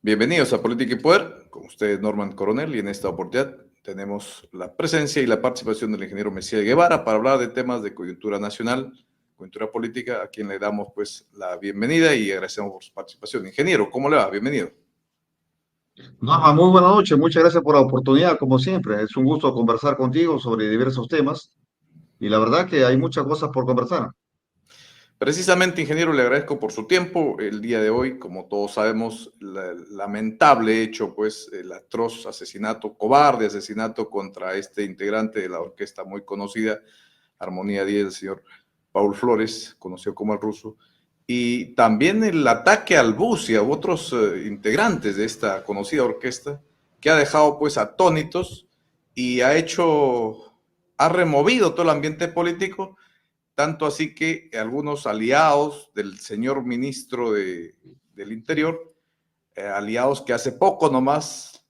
Bienvenidos a Política y Poder, con ustedes Norman Coronel, y en esta oportunidad tenemos la presencia y la participación del ingeniero Mesías Guevara para hablar de temas de coyuntura nacional, coyuntura política, a quien le damos pues la bienvenida y agradecemos por su participación. Ingeniero, ¿cómo le va? Bienvenido. Norma, muy buena noche, muchas gracias por la oportunidad, como siempre. Es un gusto conversar contigo sobre diversos temas y la verdad que hay muchas cosas por conversar. Precisamente, ingeniero, le agradezco por su tiempo. El día de hoy, como todos sabemos, lamentable hecho, pues, el atroz asesinato, cobarde asesinato contra este integrante de la orquesta muy conocida, Armonía 10, el señor Paul Flores, conocido como el ruso, y también el ataque al bus y a otros integrantes de esta conocida orquesta, que ha dejado pues atónitos y ha removido todo el ambiente político, tanto así que algunos aliados del señor ministro del Interior, aliados que hace poco nomás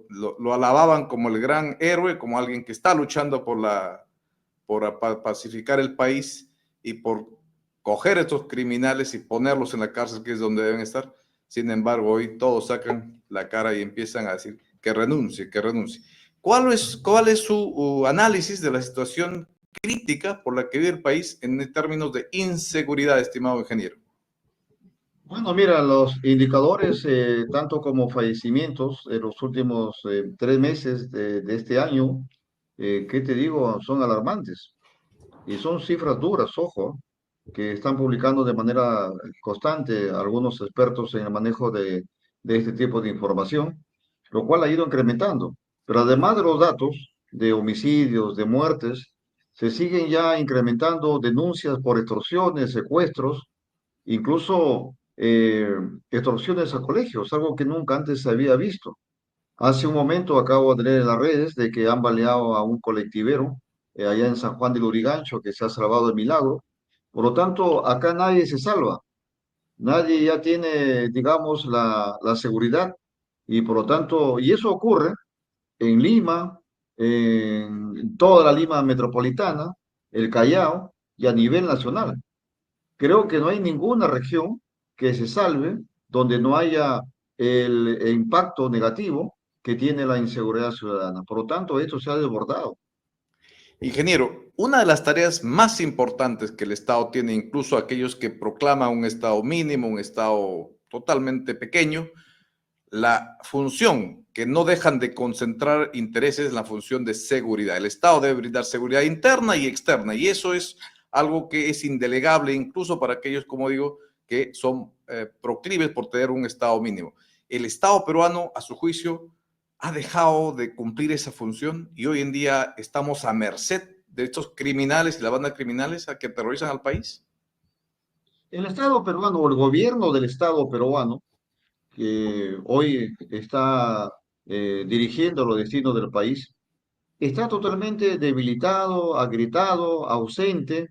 lo alababan como el gran héroe, como alguien que está luchando por pacificar el país y por coger a estos criminales y ponerlos en la cárcel, que es donde deben estar. Sin embargo, hoy todos sacan la cara y empiezan a decir que renuncie, que renuncie. ¿Cuál es su análisis de la situación crítica por la que vive el país en términos de inseguridad, estimado ingeniero? Bueno, mira, los indicadores, tanto como fallecimientos en los últimos 3 meses de este año, ¿qué te digo? Son alarmantes y son cifras duras, ojo, que están publicando de manera constante algunos expertos en el manejo de este tipo de información, lo cual ha ido incrementando. Pero además de los datos de homicidios, de muertes, se siguen ya incrementando denuncias por extorsiones, secuestros, incluso extorsiones a colegios, algo que nunca antes se había visto. Hace un momento acabo de leer en las redes de que han baleado a un colectivero allá en San Juan del Lurigancho que se ha salvado de milagro. Por lo tanto, acá nadie se salva. Nadie ya tiene, digamos, la seguridad y por lo tanto, y eso ocurre en Lima, en toda la Lima metropolitana, el Callao y a nivel nacional. Creo que no hay ninguna región que se salve donde no haya el impacto negativo que tiene la inseguridad ciudadana. Por lo tanto, esto se ha desbordado. Ingeniero, una de las tareas más importantes que el Estado tiene, incluso aquellos que proclaman un Estado mínimo, un Estado totalmente pequeño, la función que no dejan de concentrar intereses en la función de seguridad. El Estado debe brindar seguridad interna y externa, y eso es algo que es indelegable incluso para aquellos, como digo, que son proclives por tener un Estado mínimo. El Estado peruano, a su juicio, ha dejado de cumplir esa función y hoy en día estamos a merced de estos criminales y la banda de criminales a que aterrorizan al país. El Estado peruano o el gobierno del Estado peruano, que hoy está dirigiendo los destinos del país, está totalmente debilitado, agrietado, ausente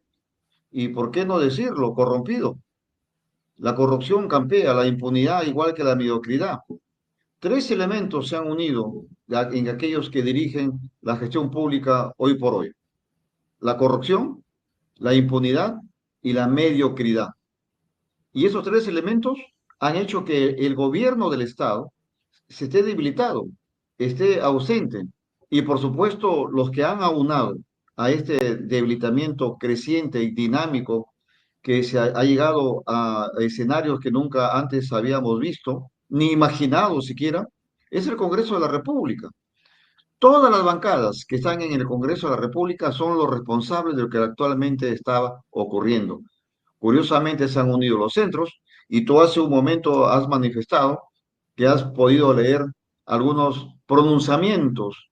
y, ¿por qué no decirlo?, corrompido. La corrupción campea, la impunidad igual que la mediocridad. Tres elementos se han unido en aquellos que dirigen la gestión pública hoy por hoy. La corrupción, la impunidad y la mediocridad. Y esos tres elementos han hecho que el gobierno del Estado se esté debilitado, esté ausente. Y por supuesto, los que han aunado a este debilitamiento creciente y dinámico que se ha llegado a escenarios que nunca antes habíamos visto, ni imaginado siquiera, es el Congreso de la República. Todas las bancadas que están en el Congreso de la República son los responsables de lo que actualmente estaba ocurriendo. Curiosamente se han unido los centros y tú hace un momento has manifestado que has podido leer algunos pronunciamientos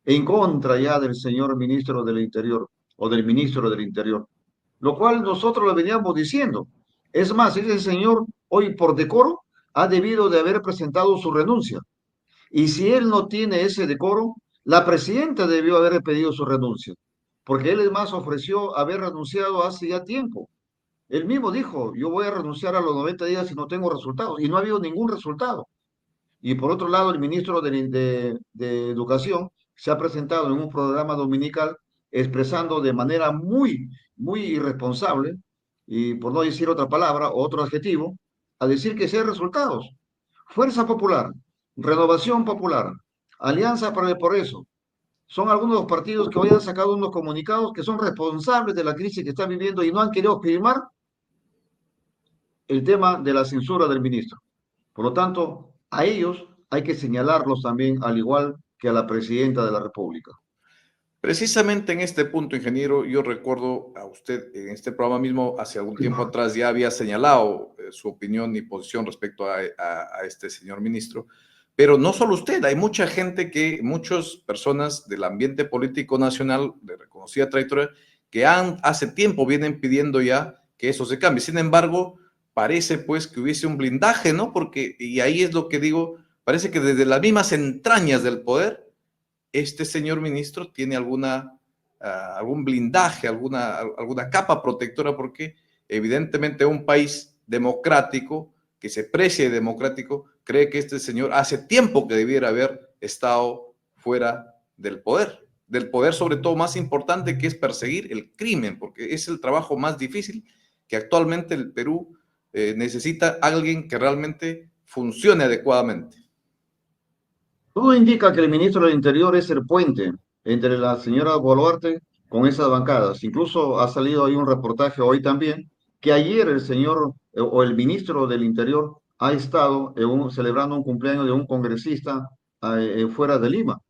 en contra ya del señor ministro del Interior o del ministro del Interior, lo cual nosotros lo veníamos diciendo. Es más, ese señor hoy por decoro ha debido de haber presentado su renuncia. Y si él no tiene ese decoro, la presidenta debió haber pedido su renuncia, porque él es más ofreció haber renunciado hace ya tiempo. Él mismo dijo, yo voy a renunciar a los 90 días si no tengo resultados, y no ha habido ningún resultado. Y por otro lado, el ministro de Educación se ha presentado en un programa dominical expresando de manera muy irresponsable, y por no decir otra palabra o otro adjetivo, a decir que sí hay resultados, Fuerza Popular, Renovación Popular, Alianza para el Progreso, son algunos de los partidos que hoy han sacado unos comunicados que son responsables de la crisis que está viviendo y no han querido firmar el tema de la censura del ministro. Por lo tanto, a ellos hay que señalarlos también, al igual que a la presidenta de la República. Precisamente en este punto, ingeniero, yo recuerdo a usted en este programa mismo, hace algún tiempo atrás, ya había señalado su opinión y posición respecto a este señor ministro, pero no solo usted, hay mucha gente muchas personas del ambiente político nacional de reconocida trayectoria que hace tiempo vienen pidiendo ya que eso se cambie. Sin embargo, parece pues que hubiese un blindaje, ¿no? Porque, y ahí es lo que digo, parece que desde las mismas entrañas del poder, este señor ministro tiene algún blindaje, alguna capa protectora, porque evidentemente un país democrático, que se precie democrático, cree que este señor hace tiempo que debiera haber estado fuera del poder sobre todo más importante, que es perseguir el crimen, porque es el trabajo más difícil que actualmente el Perú necesita alguien que realmente funcione adecuadamente. Todo indica que el ministro del Interior es el puente entre la señora Boluarte con esas bancadas. Incluso ha salido ahí un reportaje hoy también que ayer el señor o el ministro del Interior ha estado celebrando un cumpleaños de un congresista fuera de Lima,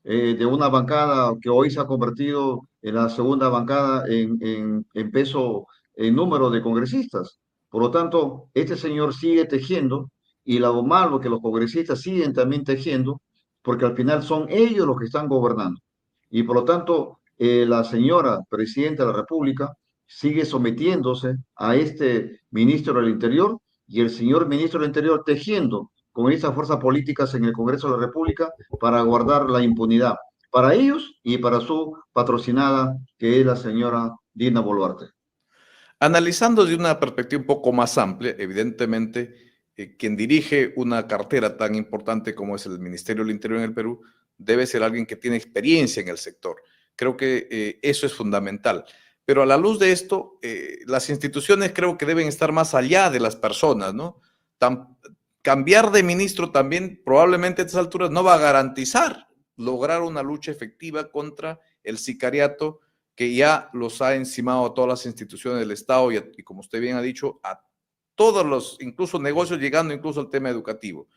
de una bancada que hoy se ha convertido en la segunda bancada en peso, en número de congresistas. Por lo tanto, este señor sigue tejiendo y lo malo que los congresistas siguen también tejiendo, porque al final son ellos los que están gobernando. Y por lo tanto, la señora presidenta de la República sigue sometiéndose a este ministro del Interior y el señor ministro del Interior tejiendo con estas fuerzas políticas en el Congreso de la República para guardar la impunidad para ellos y para su patrocinada, que es la señora Dina Boluarte. Analizando desde una perspectiva un poco más amplia, evidentemente, quien dirige una cartera tan importante como es el Ministerio del Interior en el Perú, debe ser alguien que tiene experiencia en el sector. Creo que eso es fundamental. Pero a la luz de esto, las instituciones creo que deben estar más allá de las personas, ¿no? Cambiar de ministro también probablemente a estas alturas no va a garantizar lograr una lucha efectiva contra el sicariato que ya los ha encimado a todas las instituciones del Estado y como usted bien ha dicho, a todos los, incluso negocios, llegando incluso al tema educativo.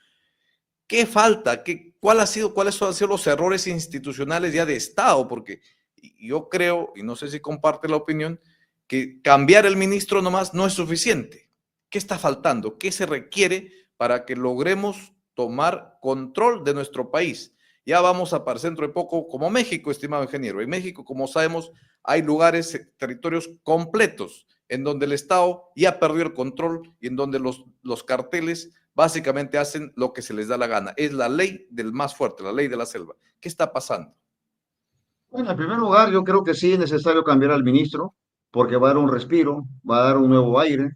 ¿Qué falta? ¿Cuáles han sido los errores institucionales ya de Estado? Porque yo creo, y no sé si comparte la opinión, que cambiar el ministro nomás no es suficiente. ¿Qué está faltando? ¿Qué se requiere para que logremos tomar control de nuestro país? Ya vamos a parecer dentro de poco como México, estimado ingeniero. En México, como sabemos, hay lugares, territorios completos en donde el Estado ya perdió el control y en donde los carteles básicamente hacen lo que se les da la gana. Es la ley del más fuerte, la ley de la selva. ¿Qué está pasando? Bueno, en primer lugar, yo creo que sí es necesario cambiar al ministro, porque va a dar un respiro, va a dar un nuevo aire,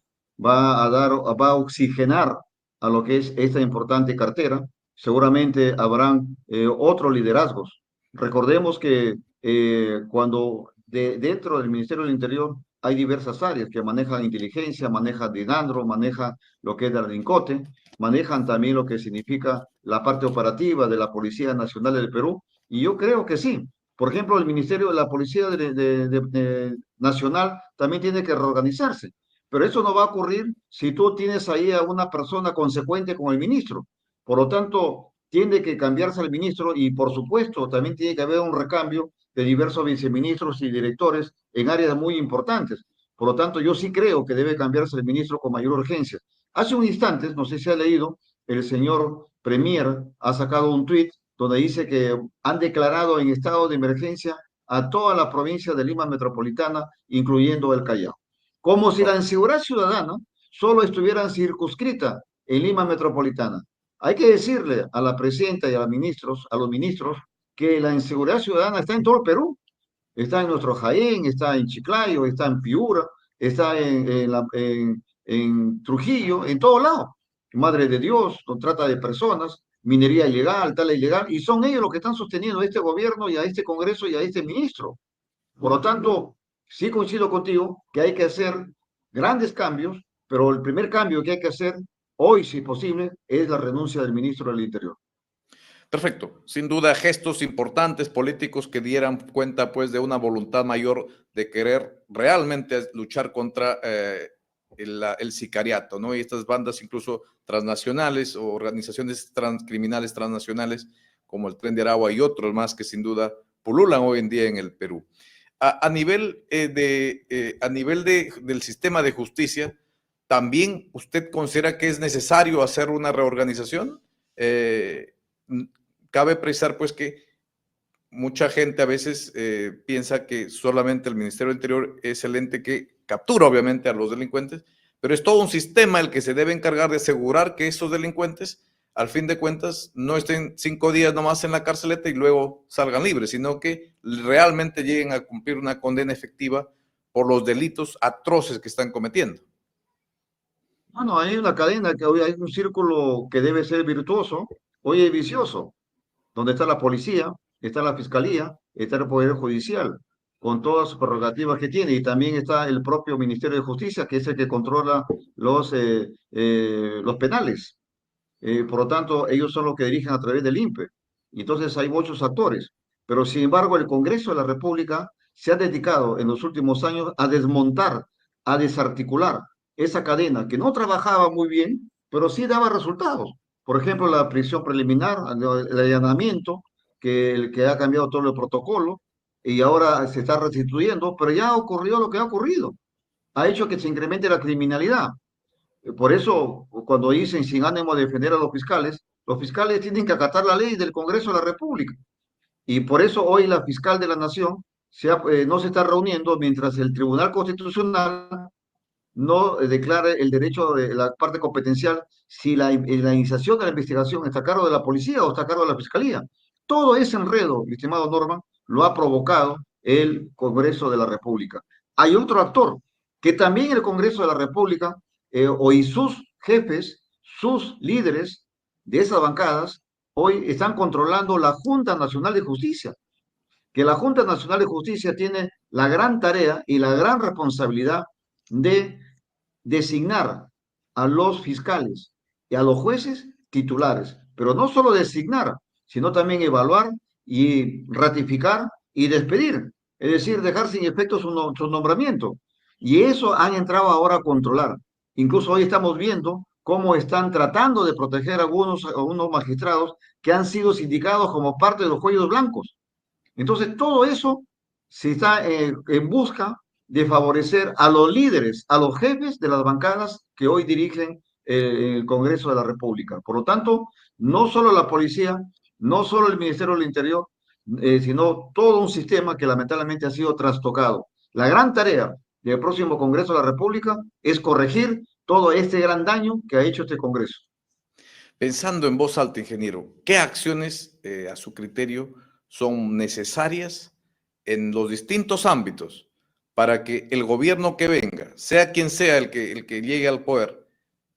va a oxigenar a lo que es esta importante cartera. Seguramente habrán otros liderazgos. Recordemos que dentro del Ministerio del Interior hay diversas áreas que manejan inteligencia, manejan Dinandro, manejan lo que es el Rincote, manejan también lo que significa la parte operativa de la Policía Nacional del Perú. Y yo creo que sí. Por ejemplo, el Ministerio de la Policía Nacional también tiene que reorganizarse, pero eso no va a ocurrir si tú tienes ahí a una persona consecuente con el ministro. Por lo tanto, tiene que cambiarse el ministro y, por supuesto, también tiene que haber un recambio de diversos viceministros y directores en áreas muy importantes. Por lo tanto, yo sí creo que debe cambiarse el ministro con mayor urgencia. Hace un instante, no sé si ha leído, el señor Premier ha sacado un tuit donde dice que han declarado en estado de emergencia a toda la provincia de Lima Metropolitana, incluyendo el Callao. Como si la inseguridad ciudadana solo estuviera circunscrita en Lima Metropolitana. Hay que decirle a la presidenta y a los ministros, que la inseguridad ciudadana está en todo el Perú. Está en nuestro Jaén, está en Chiclayo, está en Piura, está en Trujillo, en todo lado. Madre de Dios, con trata de personas, minería ilegal, tal ilegal, y son ellos los que están sosteniendo a este gobierno y a este Congreso y a este ministro. Por lo tanto, sí coincido contigo que hay que hacer grandes cambios, pero el primer cambio que hay que hacer hoy, si es posible, es la renuncia del ministro del Interior. Perfecto. Sin duda, gestos importantes políticos que dieran cuenta pues de una voluntad mayor de querer realmente luchar contra el sicariato, ¿no? Y estas bandas incluso transnacionales o organizaciones criminales transnacionales como el Tren de Aragua y otros más que sin duda pululan hoy en día en el Perú. A nivel, a nivel del sistema de justicia, ¿también usted considera que es necesario hacer una reorganización? Cabe precisar pues que mucha gente a veces piensa que solamente el Ministerio del Interior es el ente que captura obviamente a los delincuentes, pero es todo un sistema el que se debe encargar de asegurar que esos delincuentes al fin de cuentas no estén 5 días nomás en la carceleta y luego salgan libres, sino que realmente lleguen a cumplir una condena efectiva por los delitos atroces que están cometiendo. Bueno, hay una cadena que hoy hay un círculo que debe ser virtuoso, hoy es vicioso, donde está la policía, está la fiscalía, está el Poder Judicial, con todas sus prerrogativas que tiene, y también está el propio Ministerio de Justicia, que es el que controla los penales. Por lo tanto, ellos son los que dirigen a través del INPE. Y entonces hay muchos actores. Pero sin embargo, el Congreso de la República se ha dedicado en los últimos años a desmontar, a desarticular esa cadena que no trabajaba muy bien, pero sí daba resultados. Por ejemplo, la prisión preliminar, el allanamiento, que ha cambiado todo el protocolo y ahora se está restituyendo, pero ya ha ocurrido lo que ha ocurrido. Ha hecho que se incremente la criminalidad. Por eso, cuando dicen sin ánimo de defender a los fiscales tienen que acatar la ley del Congreso de la República. Y por eso hoy la fiscal de la Nación no se está reuniendo mientras el Tribunal Constitucional no declare el derecho de la parte competencial si la iniciación de la investigación está a cargo de la policía o está a cargo de la fiscalía. Todo ese enredo, mi estimado Norman, lo ha provocado el Congreso de la República. Hay otro actor que también el Congreso de la República hoy sus jefes, sus líderes de esas bancadas, hoy están controlando la Junta Nacional de Justicia, que la Junta Nacional de Justicia tiene la gran tarea y la gran responsabilidad de designar a los fiscales y a los jueces titulares, pero no solo designar, sino también evaluar y ratificar y despedir, es decir, dejar sin efecto su nombramiento. Y eso han entrado ahora a controlar. Incluso hoy estamos viendo cómo están tratando de proteger a algunos magistrados que han sido sindicados como parte de los cuellos blancos. Entonces, todo eso se está en busca de favorecer a los líderes, a los jefes de las bancadas que hoy dirigen el Congreso de la República. Por lo tanto, no solo la policía, no solo el Ministerio del Interior, sino todo un sistema que lamentablemente ha sido trastocado. La gran tarea del próximo Congreso de la República es corregir todo este gran daño que ha hecho este Congreso. Pensando en voz alta, ingeniero, ¿qué acciones a su criterio son necesarias en los distintos ámbitos para que el gobierno que venga, sea quien sea el que llegue al poder,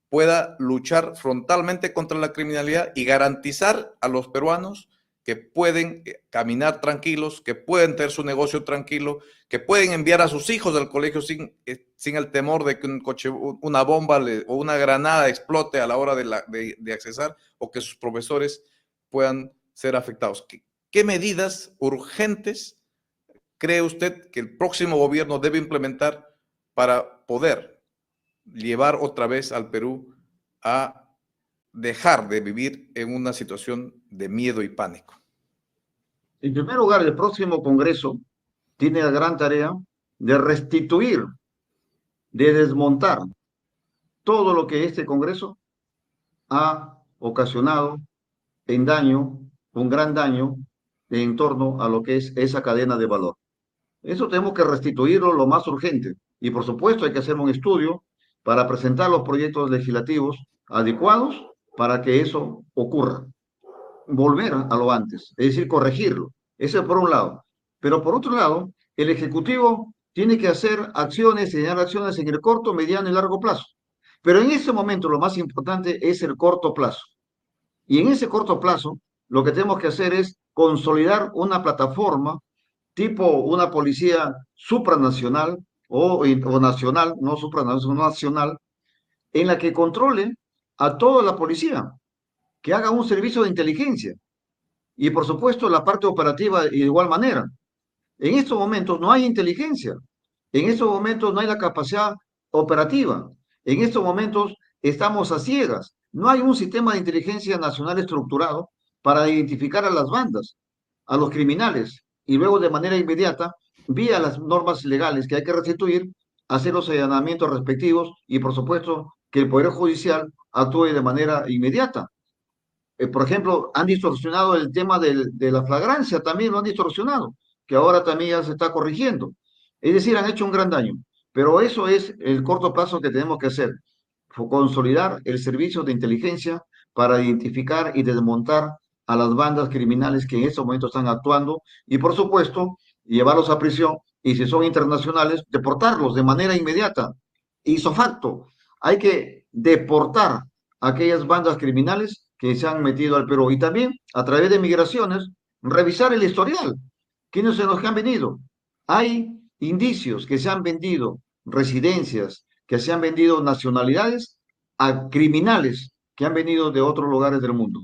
pueda luchar frontalmente contra la criminalidad y garantizar a los peruanos que pueden caminar tranquilos, que pueden tener su negocio tranquilo, que pueden enviar a sus hijos al colegio sin el temor de que un coche, una bomba o una granada explote a la hora de accesar o que sus profesores puedan ser afectados? ¿Qué medidas urgentes cree usted que el próximo gobierno debe implementar para poder llevar otra vez al Perú a dejar de vivir en una situación de miedo y pánico? En primer lugar, el próximo Congreso tiene la gran tarea de restituir, de desmontar todo lo que este Congreso ha ocasionado en daño, un gran daño en torno a lo que es esa cadena de valor. Eso tenemos que restituirlo lo más urgente. Y por supuesto hay que hacer un estudio para presentar los proyectos legislativos adecuados para que eso ocurra. Volver a lo antes, es decir, corregirlo. Eso por un lado. Pero por otro lado, el Ejecutivo tiene que hacer acciones, señalar acciones en el corto, mediano y largo plazo. Pero en ese momento lo más importante es el corto plazo. Y en ese corto plazo, lo que tenemos que hacer es consolidar una plataforma tipo una policía supranacional o nacional, no supranacional, nacional, en la que controle a toda la policía que haga un servicio de inteligencia y por supuesto la parte operativa de igual manera. En estos momentos no hay inteligencia, en estos momentos no hay la capacidad operativa, en estos momentos estamos a ciegas, no hay un sistema de inteligencia nacional estructurado para identificar a las bandas, a los criminales y luego de manera inmediata, vía las normas legales que hay que restituir, hacer los allanamientos respectivos y por supuesto que el Poder Judicial actúe de manera inmediata. Por ejemplo, han distorsionado el tema de la flagrancia, también lo han distorsionado, que ahora también ya se está corrigiendo. Es decir, han hecho un gran daño. Pero eso es el corto plazo que tenemos que hacer, consolidar el servicio de inteligencia para identificar y desmontar a las bandas criminales que en estos momentos están actuando y, por supuesto, llevarlos a prisión y si son internacionales, deportarlos de manera inmediata. Hizo facto, hay que deportar a aquellas bandas criminales que se han metido al Perú y también a través de migraciones revisar el historial. ¿Quiénes son los que han venido? Hay indicios que se han vendido residencias, que se han vendido nacionalidades a criminales que han venido de otros lugares del mundo.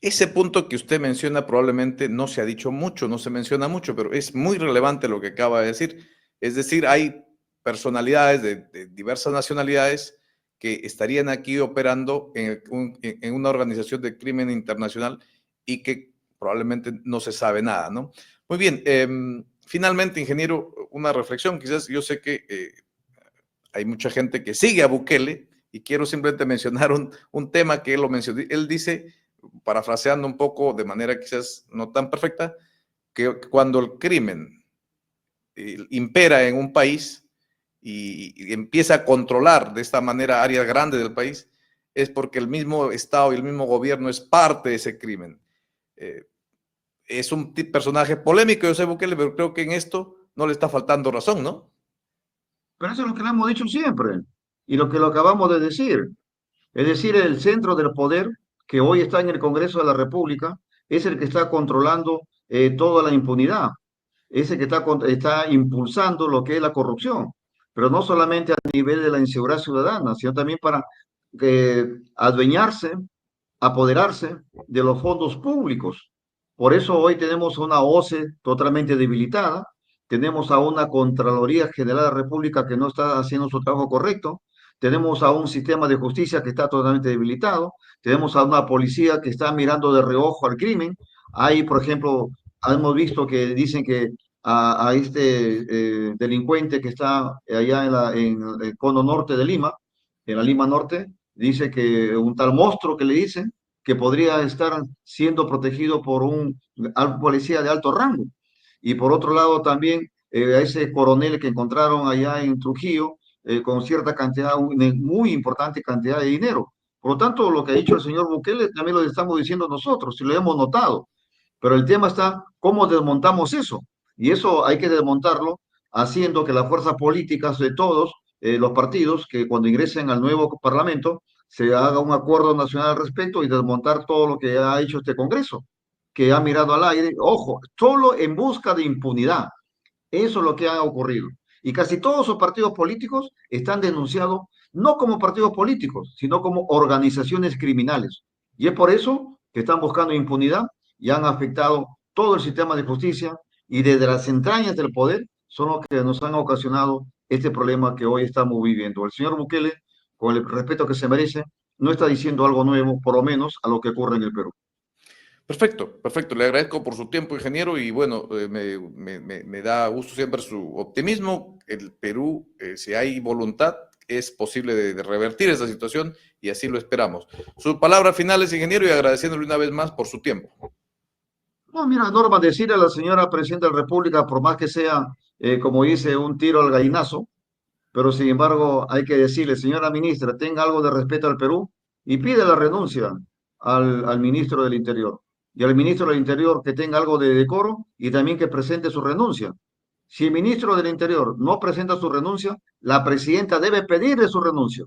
Ese punto que usted menciona probablemente no se ha dicho mucho, no se menciona mucho, pero es muy relevante lo que acaba de decir. Es decir, hay personalidades de diversas nacionalidades que estarían aquí operando en una organización de crimen internacional y que probablemente no se sabe nada, ¿no? Muy bien, finalmente, ingeniero, una reflexión. Quizás yo sé que hay mucha gente que sigue a Bukele y quiero simplemente mencionar un tema que él lo mencionó. Él dice, parafraseando un poco de manera quizás no tan perfecta, que cuando el crimen impera en un país y empieza a controlar de esta manera áreas grandes del país, es porque el mismo Estado y el mismo gobierno es parte de ese crimen. Eh, es un personaje polémico, yo sé Bukele, pero creo que en esto no le está faltando razón, ¿no? Pero eso es lo que le hemos dicho siempre y lo que lo acabamos de decir. Es decir, el centro del poder que hoy está en el Congreso de la República es el que está controlando toda la impunidad, es el que está impulsando lo que es la corrupción, pero no solamente a nivel de la inseguridad ciudadana, sino también para adueñarse, apoderarse de los fondos públicos. Por eso hoy tenemos una OCE totalmente debilitada, tenemos a una Contraloría General de la República que no está haciendo su trabajo correcto, tenemos a un sistema de justicia que está totalmente debilitado, tenemos a una policía que está mirando de reojo al crimen. Hay, por ejemplo, hemos visto que dicen que a este delincuente que está allá en el cono norte de Lima, en la Lima Norte, dice que un tal monstruo que le dicen que podría estar siendo protegido por un policía de alto rango. Y por otro lado también a ese coronel que encontraron allá en Trujillo con cierta cantidad, una muy importante cantidad de dinero. Por lo tanto, lo que ha dicho el señor Bukele también lo estamos diciendo nosotros, si lo hemos notado. Pero el tema está cómo desmontamos eso. Y eso hay que desmontarlo haciendo que las fuerzas políticas de todos los partidos, que cuando ingresen al nuevo Parlamento, se haga un acuerdo nacional al respecto y desmontar todo lo que ha hecho este Congreso, que ha mirado al aire, ojo, solo en busca de impunidad. Eso es lo que ha ocurrido. Y casi todos los partidos políticos están denunciados no como partidos políticos, sino como organizaciones criminales. Y es por eso que están buscando impunidad y han afectado todo el sistema de justicia y desde las entrañas del poder son los que nos han ocasionado este problema que hoy estamos viviendo. El señor Bukele, con el respeto que se merece, no está diciendo algo nuevo, por lo menos a lo que ocurre en el Perú. Perfecto, perfecto. Le agradezco por su tiempo, ingeniero, y bueno, me da gusto siempre su optimismo. El Perú, si hay voluntad, es posible de revertir esa situación y así lo esperamos. Su palabra final es, ingeniero, y agradeciéndole una vez más por su tiempo. No, mira, Norma, decirle a la señora Presidenta de la República, por más que sea, como dice, un tiro al gallinazo, pero sin embargo hay que decirle, señora ministra, tenga algo de respeto al Perú y pide la renuncia al ministro del Interior. Y al ministro del Interior que tenga algo de decoro y también que presente su renuncia. Si el ministro del Interior no presenta su renuncia, la presidenta debe pedirle su renuncia.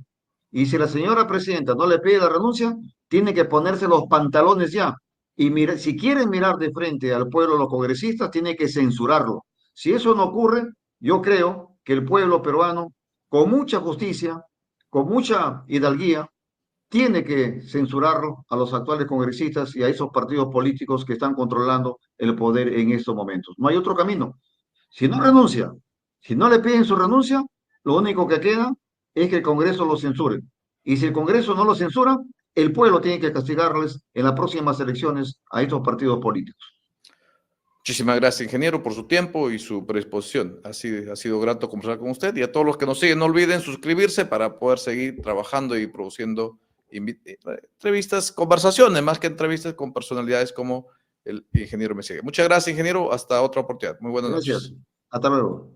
Y si la señora presidenta no le pide la renuncia, tiene que ponerse los pantalones ya. Y mira, si quieren mirar de frente al pueblo, los congresistas, tiene que censurarlo. Si eso no ocurre, yo creo que el pueblo peruano, con mucha justicia, con mucha hidalguía, tiene que censurarlo a los actuales congresistas y a esos partidos políticos que están controlando el poder en estos momentos. No hay otro camino. Si no renuncia, si no le piden su renuncia, lo único que queda es que el Congreso lo censure. Y si el Congreso no lo censura, el pueblo tiene que castigarles en las próximas elecciones a estos partidos políticos. Muchísimas gracias, ingeniero, por su tiempo y su predisposición. Ha sido grato conversar con usted y a todos los que nos siguen, no olviden suscribirse para poder seguir trabajando y produciendo entrevistas, conversaciones, más que entrevistas con personalidades como el ingeniero Messier. Muchas gracias, ingeniero. Hasta otra oportunidad. Muy buenas Gracias. noches. Hasta luego.